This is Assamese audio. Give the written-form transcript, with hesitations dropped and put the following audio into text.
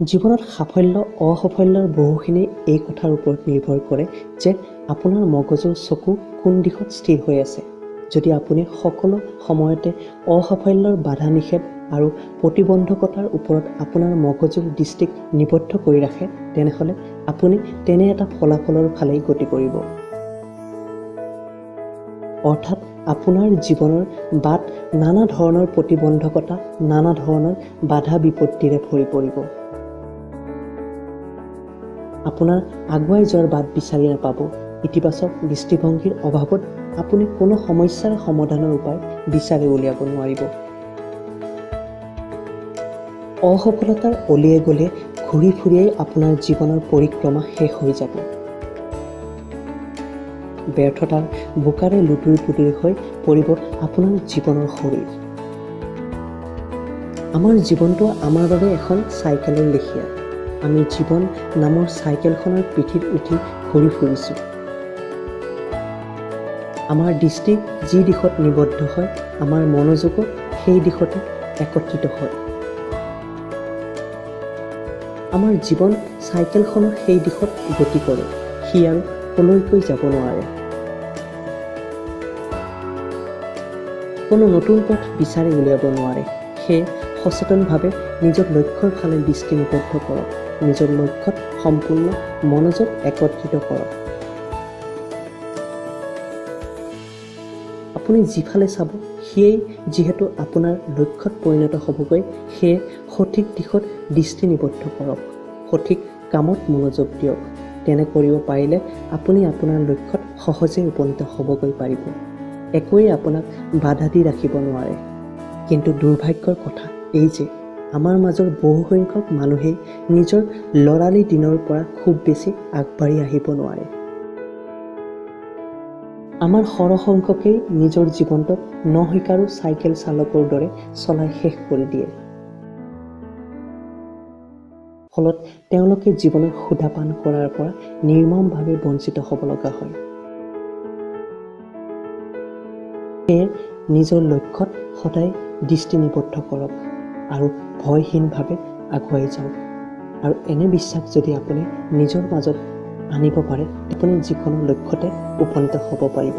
জীৱনত সাফল্য অসাফল্যৰ বহুখিনি এই কথাৰ ওপৰত নিৰ্ভৰ কৰে যে আপোনাৰ মগজুৰ চকু কোন দিশত স্থিৰ হৈ আছে। যদি আপুনি সকলো সময়তে অসাফল্যৰ বাধা নিষেধ আৰু প্ৰতিবন্ধকতাৰ ওপৰত আপোনাৰ মগজুৰ দৃষ্টিক নিবদ্ধ কৰি ৰাখে, তেনেহ'লে আপুনি তেনে এটা ফলাফলৰ ফালেই গতি কৰিব। অৰ্থাৎ আপোনাৰ জীৱনৰ বাট নানা ধৰণৰ প্ৰতিবন্ধকতা, নানা ধৰণৰ বাধা বিপত্তিৰে ভৰি পৰিব। আপোনাৰ আগুৱাই যোৱাৰ বাট বিচাৰি নাপাব। ইতিবাচক দৃষ্টিভংগীৰ অভাৱত আপুনি কোনো সমস্যাৰ সমাধানৰ উপায় বিচাৰি উলিয়াব নোৱাৰিব। অসফলতাৰ অলিয়ে গলিয়ে ঘূৰি ফুৰিয়েই আপোনাৰ জীৱনৰ পৰিক্ৰমা শেষ হৈ যাব। ব্যৰ্থতাৰ বোকাৰে লুতুৰি পুতুৰি হৈ পৰিব আপোনাৰ জীৱনৰ শৰীৰ। আমাৰ জীৱনটো আমাৰ বাবে এখন চাইকেলৰ লেখীয়া। আমি জীৱন নামৰ চাইকেলখনৰ পিঠিত উঠি ঘূৰি ফুৰিছোঁ। আমাৰ দৃষ্টি যি দিশত নিবদ্ধ হয়, আমাৰ মনোযোগো সেই দিশতে একত্ৰিত হয়। আমাৰ জীৱন চাইকেলখনৰ সেই দিশত গতি কৰে, সি আৰু কলৈকৈ যাব নোৱাৰে। কোনো নতুন পথ বিচাৰি উলিয়াব নোৱাৰে। সেয়ে সচেতনভাৱে নিজৰ লক্ষ্যৰ ফালে দৃষ্টি নিবদ্ধ কৰক। নিজৰ লক্ষ্যত সম্পূৰ্ণ মনোযোগ একত্ৰিত কৰক। আপুনি যিফালে চাব, সিয়েই যিহেতু আপোনাৰ লক্ষ্যত পৰিণত হ'বগৈ, সেয়ে সঠিক দিশত দৃষ্টি নিবদ্ধ কৰক। সঠিক কামত মনোযোগ দিয়ক। তেনে কৰিব পাৰিলে আপুনি আপোনাৰ লক্ষ্যত সহজে উপনীত হ'বগৈ পাৰিব। একোৱেই আপোনাক বাধা দি ৰাখিব নোৱাৰে। কিন্তু দুৰ্ভাগ্যৰ কথা এই যে আমাৰ মাজৰ বহুসংখ্যক মানুহেই নিজৰ ল'ৰালি দিনৰ পৰা খুব বেছি আগবাঢ়ি আহিব নোৱাৰে। আমাৰ সৰহসংখ্যকেই নিজৰ জীৱনটোক নশিকাৰু চাইকেল চালকৰ দৰে চলাই শেষ কৰি দিয়ে। ফলত তেওঁলোকে জীৱনৰ সুধাপান কৰাৰ পৰা নিৰ্মমভাৱে বঞ্চিত হ'ব লগা হয়। সেয়ে নিজৰ লক্ষ্যত সদায় দৃষ্টি নিবদ্ধ কৰক আৰু ভয়হীনভাৱে আগুৱাই যাওক। আৰু এনে বিশ্বাস যদি আপুনি নিজৰ মাজত আনিব পাৰে, আপুনি যিকোনো লক্ষ্যতে উপনীত হ'ব পাৰিব।